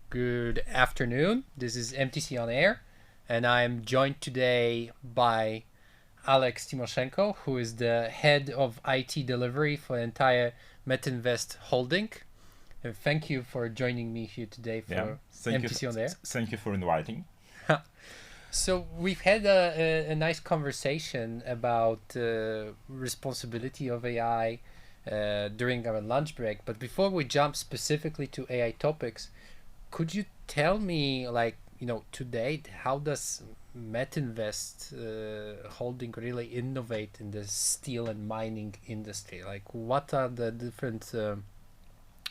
Good afternoon. This is MTC on Air, and I'm joined today by Alex Timoshenko, who is the head of IT delivery for the entire Metinvest holding. Thank you for joining me here today for MTC on Air. Thank you for inviting. So we've had a nice conversation about responsibility of AI during our lunch break. But before we jump specifically to AI topics, could you tell me, to date, how does Metinvest holding really innovate in the steel and mining industry? Like, what are the different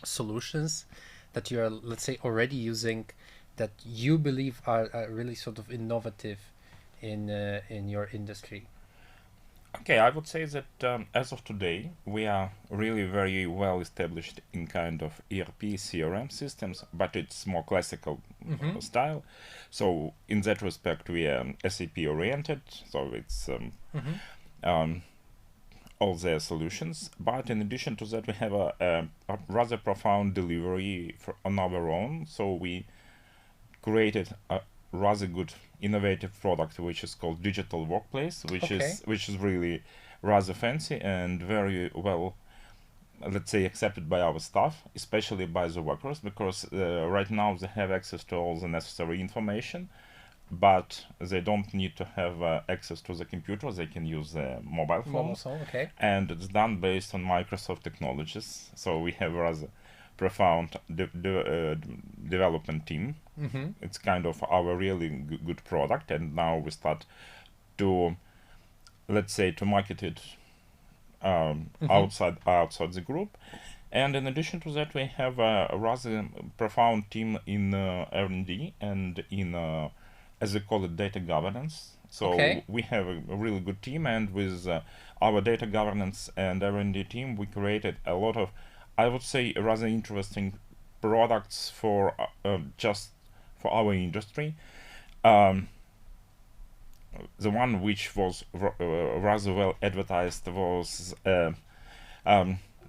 solutions that you're, let's say, already using that you believe are really sort of innovative in your industry? Okay, I would say that as of today, we are really very well established in kind of ERP CRM systems, but it's more classical style. So in that respect, we are SAP oriented. So it's all their solutions. But in addition to that, we have a rather profound delivery on our own. So we created a rather good innovative product which is called Digital Workplace, which is really rather fancy and very well, let's say, accepted by our staff, especially by the workers, because right now they have access to all the necessary information, but they don't need to have access to the computer. They can use the mobile phones, and it's done based on Microsoft technologies. So we have rather profound development team. It's kind of our really good product, and now we start to, let's say, to market it outside the group. And in addition to that, we have a rather profound team in R&D and in, as we call it, data governance. So we have a really good team, and with our data governance and R&D team, we created a lot of, I would say, rather interesting products for just for our industry. The one which was rather well advertised was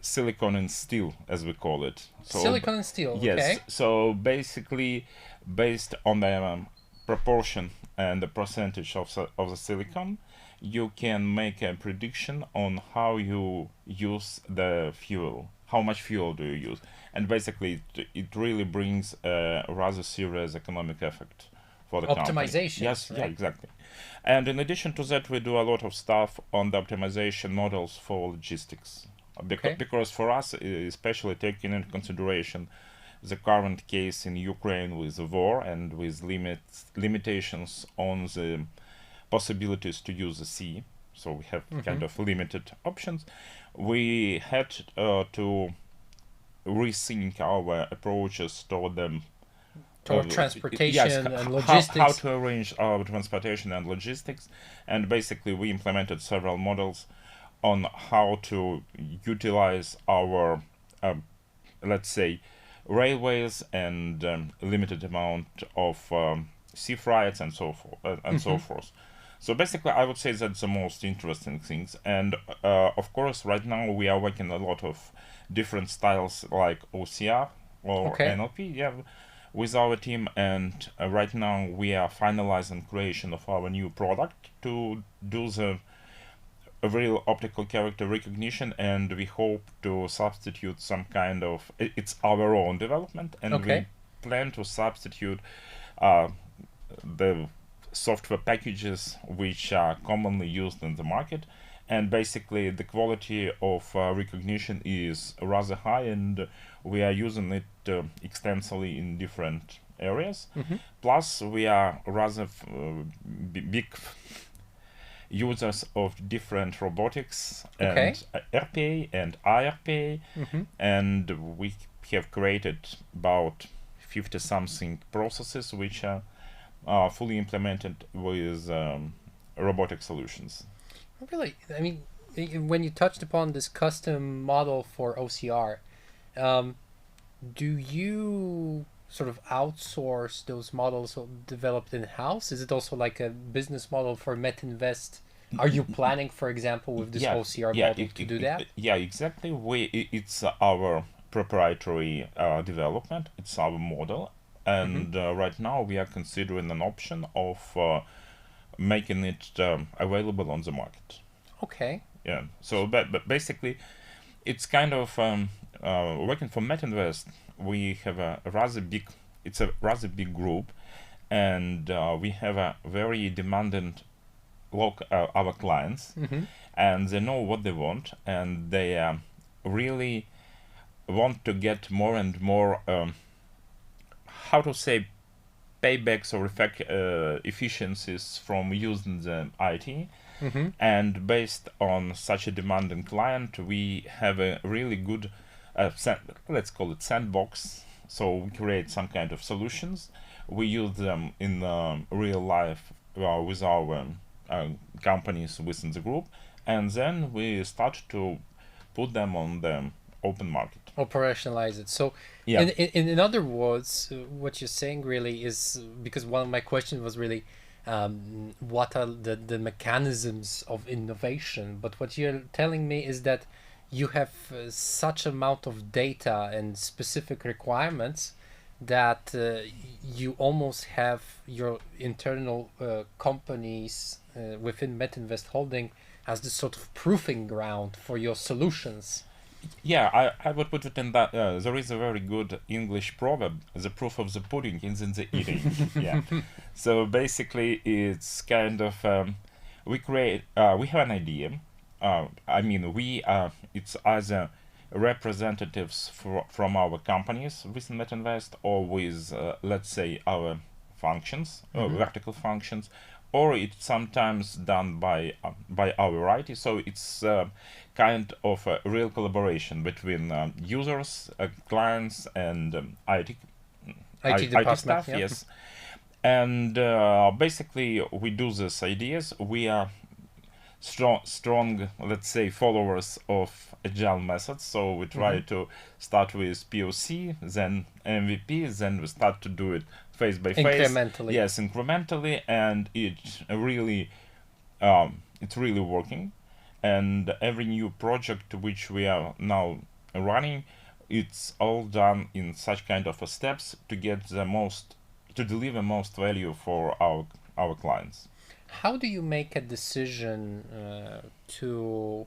silicon and steel, as we call it. So, silicon and steel. Yes. So basically, based on the proportion and the percentage of the silicon, you can make a prediction on how you use the fuel. How much fuel do you use? And basically, it really brings a rather serious economic effect for the optimization. Yes, right? Yeah, exactly. And in addition to that, we do a lot of stuff on the optimization models for logistics. Because for us, especially taking into consideration the current case in Ukraine with the war and with limitations on the possibilities to use the sea, so we have kind of limited options. We had to rethink our approaches toward them. Toward transportation and logistics. How to arrange our transportation and logistics. And basically we implemented several models on how to utilize our, let's say, railways and limited amount of sea freights and so forth. So forth. So basically, I would say that's the most interesting things. And of course, right now we are working a lot of different styles like OCR or NLP, with our team. And right now we are finalizing creation of our new product to do the real optical character recognition, and we hope to substitute some kind of, it's our own development, and we plan to substitute the software packages which are commonly used in the market. And basically the quality of recognition is rather high, and we are using it extensively in different areas. Plus we are rather big users of different robotics and RPA and IRPA, and we have created about 50 something processes which are fully implemented with robotic solutions. Really? I mean, when you touched upon this custom model for OCR, do you sort of outsource those models developed in-house? Is it also like a business model for Metinvest? Are you planning, for example, with this OCR model to do that? Yeah, exactly. It's our proprietary development. It's our model. and right now we are considering an option of making it available on the market. Okay. Yeah. So, but basically, it's kind of working for Metinvest. We have a rather big. It's a rather big group, and we have a very demanding our clients, and they know what they want, and they really want to get more and more. How to say, paybacks or efficiencies from using the IT. And based on such a demanding client, we have a really good, let's call it sandbox. So we create some kind of solutions. We use them in real life with our companies within the group, and then we start to put them on the open market. Operationalize it. So, Yeah. in other words, what you're saying really is, because one of my questions was really, what are the mechanisms of innovation? But what you're telling me is that you have such amount of data and specific requirements that you almost have your internal companies within Metinvest Holding as this sort of proving ground for your solutions. Yeah, I would put it in that there is a very good English proverb: "The proof of the pudding is in the eating." Yeah. So basically, it's kind of we have an idea. I mean, it's either representatives from our companies within Metinvest, or with let's say our functions, vertical functions, or it's sometimes done by our IT. So it's kind of a real collaboration between users, clients, and IT staff. yeah. Yes, and basically we do these ideas. We are strong, let's say, followers of agile methods. So we try to start with POC, then MVP, then we start to do it phase by phase. Incrementally. Yes, incrementally, and it's really working. And every new project which we are now running, it's all done in such kind of steps to get to deliver most value for our clients. How do you make a decision to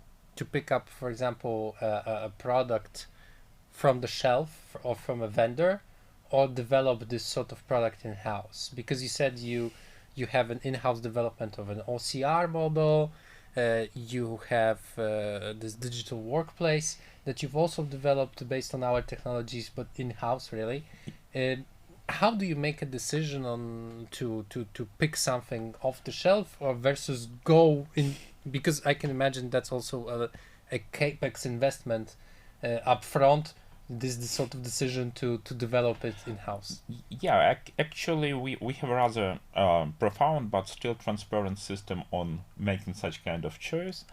pick up, for example, a product from the shelf or from a vendor, or develop this sort of product in house? Because you said you have an in-house development of an OCR model. You have this digital workplace that you've also developed based on our technologies, but in-house really. How do you make a decision on to pick something off the shelf or versus go in? Because I can imagine that's also a capex investment up front. This sort of decision to develop it in-house. Yeah, actually we have a rather profound but still transparent system on making such kind of choice.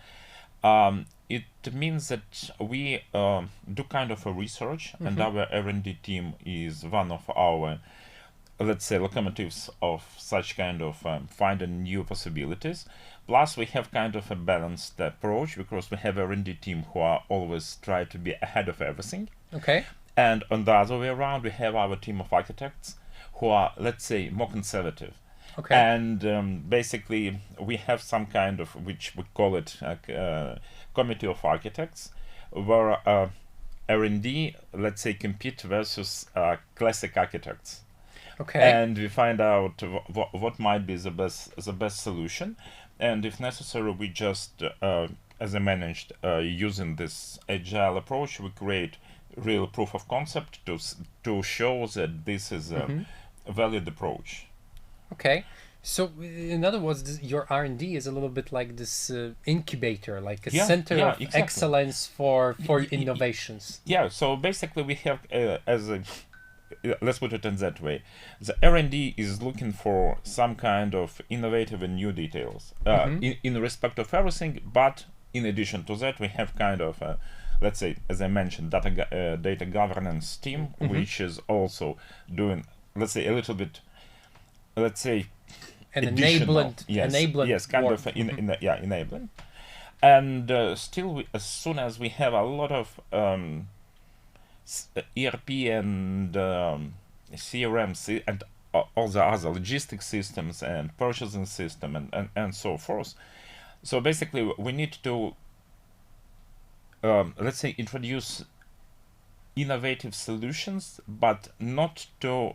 It means that we do kind of a research, and our R&D team is one of our, let's say, locomotives of such kind of finding new possibilities. Plus, we have kind of a balanced approach, because we have a R&D team who are always try to be ahead of everything. Okay. And on the other way around, we have our team of architects who are, let's say, more conservative. Okay. And basically, we have some kind of, which we call it a committee of architects, where R&D, let's say, compete versus classic architects. Okay. And we find out what might be the best solution, and if necessary, we just, as I managed, using this agile approach, we create real proof of concept to show that this is a valid approach. Okay. So, in other words, your R&D is a little bit like this incubator, like a center of exactly. excellence for innovations. Yeah. So basically, we have let's put it in that way. The R&D is looking for some kind of innovative and new details in respect of everything. But in addition to that, we have kind of let's say, as I mentioned, data governance team, which is also doing, let's say, a little bit, let's say, an enabling of enabling. And still, as soon as we have a lot of ERP and CRM and all the other logistics systems and purchasing system and so forth. So basically, we need to let's say introduce innovative solutions, but not to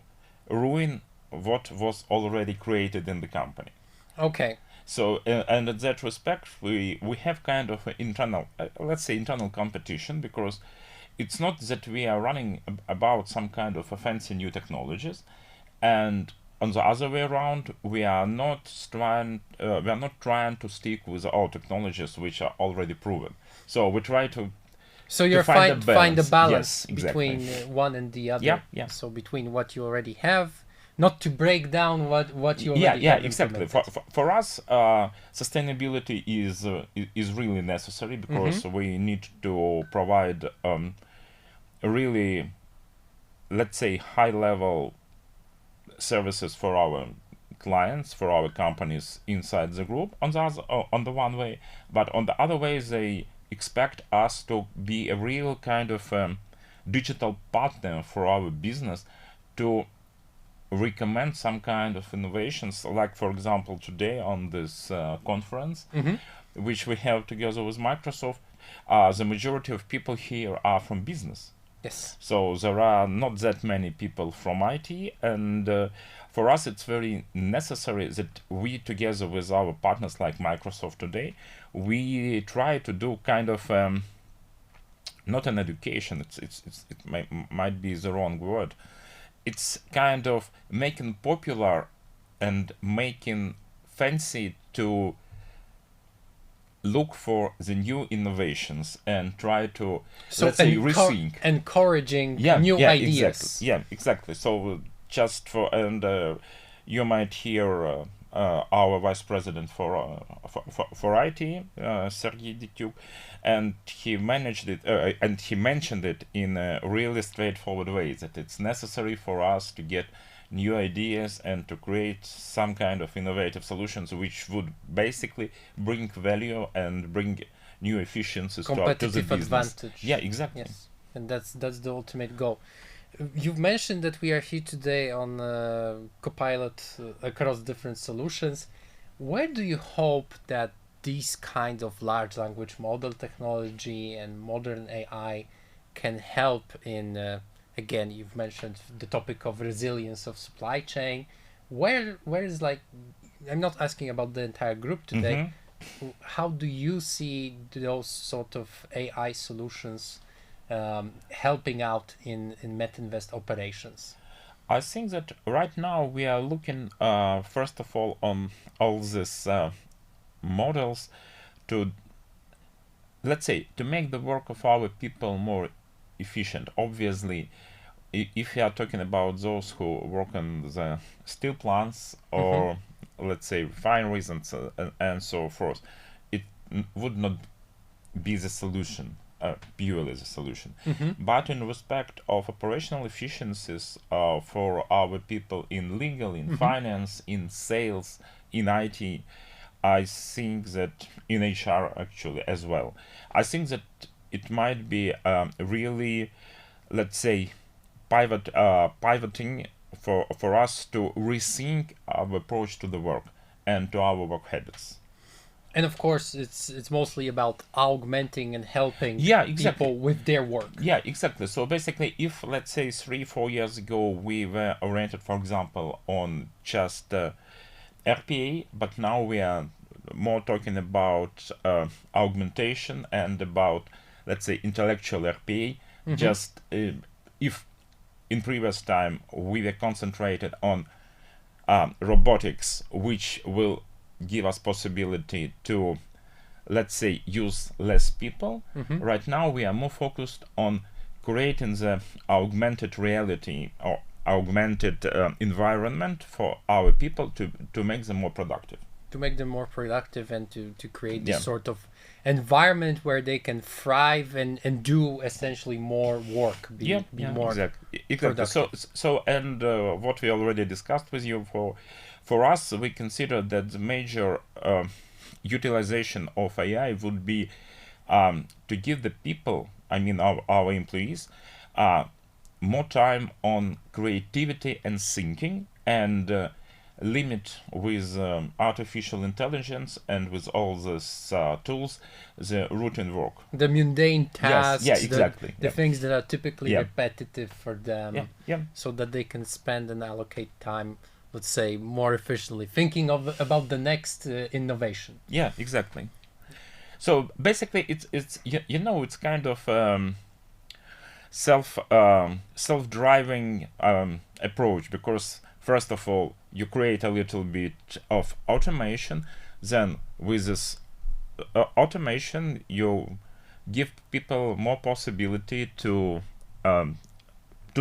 ruin what was already created in the company. Okay. So and in that respect, we have kind of an internal, let's say internal competition, because it's not that we are running about some kind of fancy new technologies, and on the other way around, we are not trying to stick with all technologies which are already proven. So we try to you're find a balance yes, exactly. between one and the other. Yeah, yeah. So between what you already have, not to break down what you already yeah, have exactly. implemented. For us, sustainability is really necessary, because we need to provide a really, let's say, high level services for our clients, for our companies inside the group on the other, on the one way, but on the other way they expect us to be a real kind of digital partner for our business, to recommend some kind of innovations, like for example today on this conference which we have together with Microsoft. The majority of people here are from business. Yes. So there are not that many people from IT, and for us it's very necessary that we, together with our partners like Microsoft today, we try to do kind of not an education. Might be the wrong word. It's kind of making popular and making fancy to look for the new innovations and try to, let's say, rethink. Encouraging new ideas. Exactly. Yeah, exactly. So just for, and you might hear our vice president for IT, Sergey Dityuk, and he managed it, and he mentioned it in a really straightforward way, that it's necessary for us to get new ideas and to create some kind of innovative solutions which would basically bring value and bring new efficiencies to the business. Advantage. Yeah, exactly. Yes, and that's the ultimate goal. You've mentioned that we are here today on Copilot across different solutions. Where do you hope that these kind of large language model technology and modern AI can help in again, you've mentioned the topic of resilience of supply chain. Where is, like, I'm not asking about the entire group today. How do you see those sort of AI solutions helping out in Metinvest operations? I think that right now we are looking first of all on all these models to, let's say, to make the work of our people more efficient. Obviously, if you are talking about those who work on the steel plants or let's say refineries and so forth, it would not be the solution, purely the solution. But in respect of operational efficiencies for our people in legal, in finance, in sales, in IT, I think that in HR actually as well, I think that it might be really, let's say, pivoting for us to rethink our approach to the work and to our work habits. And of course, it's mostly about augmenting and helping people with their work. Yeah, exactly. So basically, if let's say 3-4 years ago we were oriented, for example, on just RPA, but now we are more talking about augmentation and about, let's say, intellectual RPA. Just if in previous time we were concentrated on robotics, which will give us possibility to, let's say, use less people. Right now we are more focused on creating the augmented reality or augmented environment for our people to make them more productive. To make them more productive and to create this sort of environment where they can thrive and do essentially more work, be more exactly. So and what we already discussed with you, for us, we consider that the major utilization of AI would be to give the people, I mean our employees, more time on creativity and thinking, and limit with artificial intelligence and with all these tools the routine work. The mundane tasks, Yes, yeah, exactly. the things that are typically Yeah. repetitive for them, so that they can spend and allocate time, let's say, more efficiently, thinking about the next innovation. Yeah, exactly. So basically, it's it's kind of self-driving approach, because first of all you create a little bit of automation, then with this automation you give people more possibility to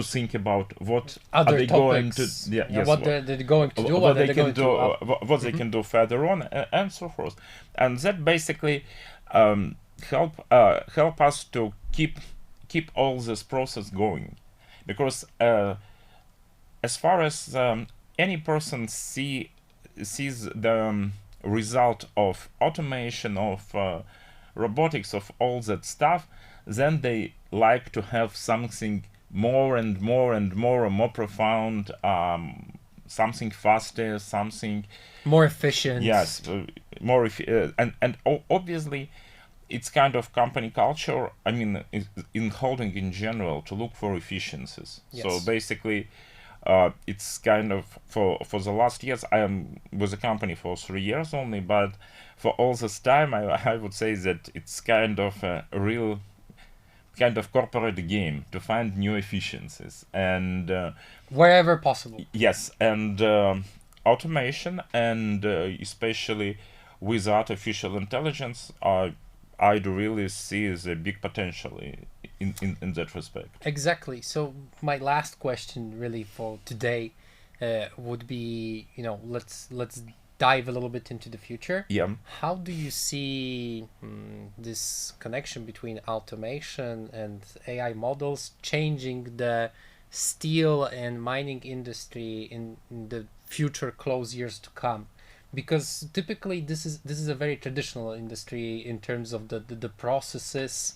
think about what Other are they topics, going to what they're going to do, what they they're can going do, to what they can do further on, and so forth, and that basically help us to keep all this process going, because as far as any person sees the result of automation, of robotics, of all that stuff, then they like to have something more and more and more and more profound, something faster, something more efficient. Yes, and obviously it's kind of company culture. I mean, in holding in general, to look for efficiencies. Yes. So basically, it's kind of for the last years. I am with the company for 3 years only, but for all this time, I would say that it's kind of a real kind of corporate game to find new efficiencies, and wherever possible. Yes, and automation, and especially with artificial intelligence, I do really see the big potential in that respect. Exactly. So my last question, really, for today, would be, let's dive a little bit into the future. Yeah. How do you see this connection between automation and AI models changing the steel and mining industry in the future close years to come? Because typically this is a very traditional industry in terms of the processes,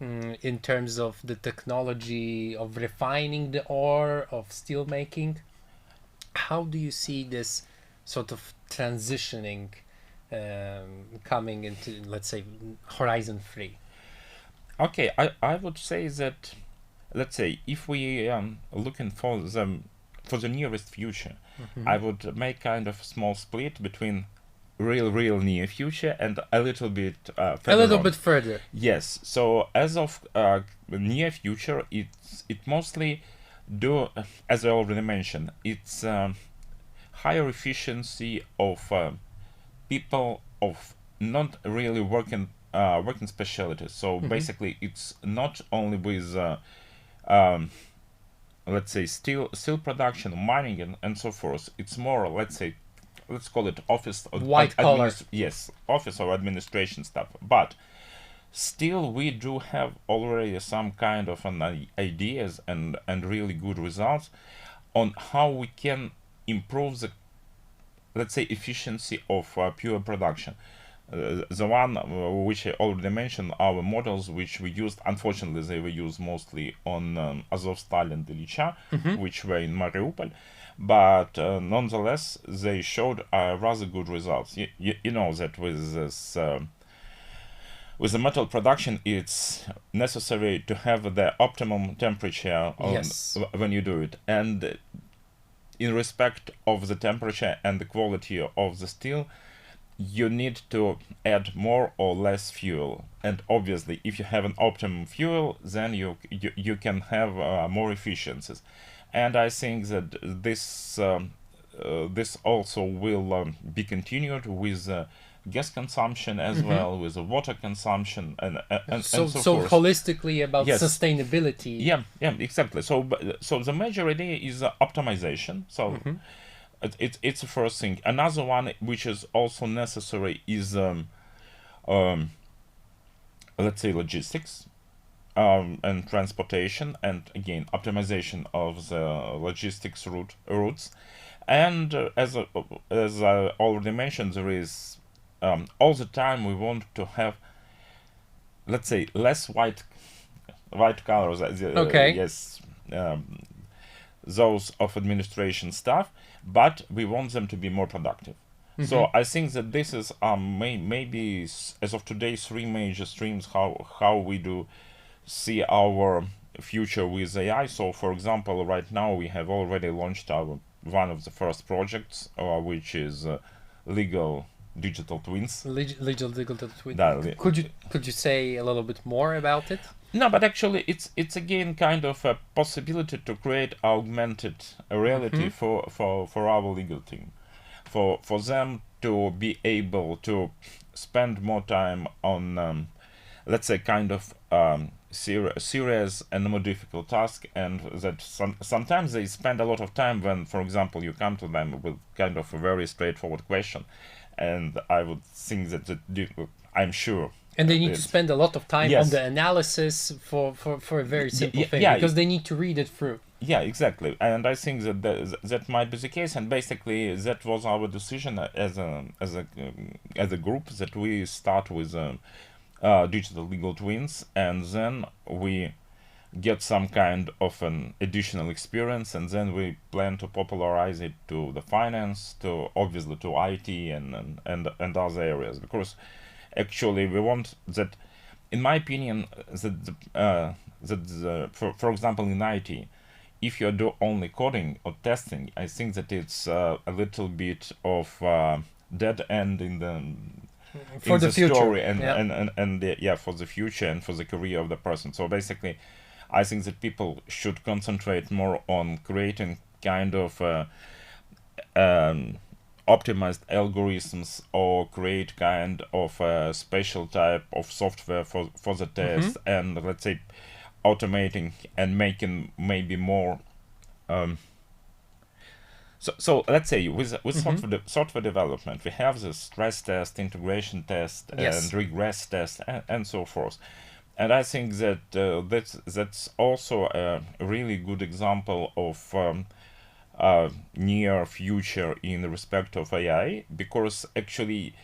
in terms of the technology of refining the ore, of steel making. How do you see this sort of transitioning coming into, let's say, Horizon 3? Okay, I would say that, let's say, if we looking for the nearest future, I would make kind of small split between real near future and a little bit bit further. Yes. So as of near future, it mostly do, as I already mentioned, it's higher efficiency of people of not really working specialties. So basically, it's not only with let's say steel production, mining, and so forth. It's more, let's call it office white collar. Yes, office or administration stuff. But still, we do have already some kind of ideas and really good results on how we can improve the, let's say, efficiency of pure production. The one which I already mentioned, our models which we used, unfortunately they were used mostly on Azovstal and Ilyicha, which were in Mariupol, but nonetheless they showed rather good results. You know that with this with the metal production, it's necessary to have the optimum temperature when you do it, and in respect of the temperature and the quality of the steel, you need to add more or less fuel. And obviously, if you have an optimum fuel, then you can have more efficiencies. And I think that this this also will be continued with gas consumption as well, with the water consumption, and so forth. Holistically about sustainability. Yeah, exactly. So the major idea is optimization. So it's the first thing. Another one which is also necessary is let's say logistics and transportation, and again optimization of the logistics routes. And as I already mentioned, there is all the time we want to have, let's say, less white colors. Okay. Yes, those of administration staff, but we want them to be more productive. So I think that this is maybe as of today 3 major streams how we do see our future with AI. So for example, right now we have already launched our one of the first projects, which is legal digital twins. Legal digital twins. That- Could you say a little bit more about it? No, but actually, it's again kind of a possibility to create augmented reality for our legal team, for them to be able to spend more time on, let's say, kind of serious and more difficult task, and that sometimes they spend a lot of time when, for example, you come to them with kind of a very straightforward question, and I would think that I'm sure. And they need to spend a lot of time Yes. on the analysis for a very simple thing, yeah, because they need to read it through. Yeah, exactly, and I think that that might be the case, and basically that was our decision as a group, that we start with digital legal twins, and then we get some kind of an additional experience, and then we plan to popularize it to the finance, to obviously to IT and other areas, because actually we want that, in my opinion, for example in IT, if you do only coding or testing, I think that it's a little bit of dead end in For the future. story Yeah. for the future and for the career of the person. So basically, I think that people should concentrate more on creating kind of optimized algorithms, or create kind of a special type of software for the test, and let's say automating and making maybe more so let's say with software development, we have the stress test, integration test, Yes. and regress test, and so forth. And I think that that's also a really good example of near future in respect of AI, because actually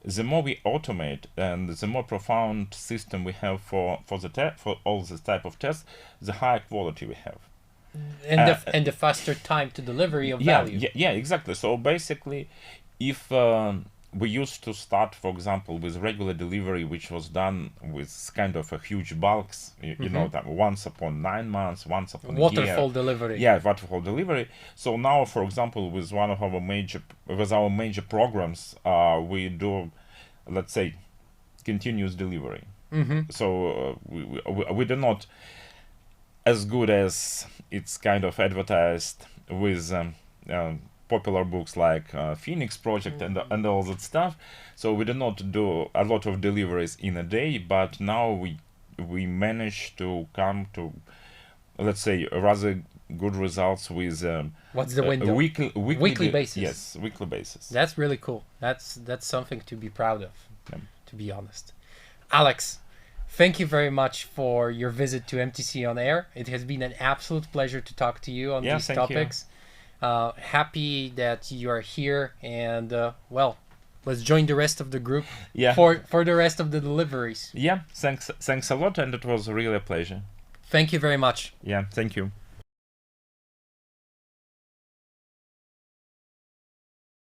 the more we automate and the more profound system we have for all this type of tests, the higher quality we have. And the faster time to delivery of value. Yeah, exactly. So basically, if we used to start, for example, with regular delivery, which was done with kind of a huge bulks, you know, that once upon 9 months, once upon a year. Waterfall delivery. Yeah, waterfall delivery. So now, for example, with our major programs, we do, let's say, continuous delivery. So we do not as good as it's kind of advertised with popular books like Phoenix Project and all that stuff. So we do not do a lot of deliveries in a day, but now we manage to come to, let's say, rather good results with What's the window? weekly basis. Yes, weekly basis. That's really cool. That's something to be proud of, Yeah. to be honest. Alex, thank you very much for your visit to MTC On Air. It has been an absolute pleasure to talk to you on these thank you. topics. Happy that you are here, and well, let's join the rest of the group for the rest of the deliveries. Yeah, thanks a lot, and it was really a pleasure. Thank you very much. Yeah, thank you.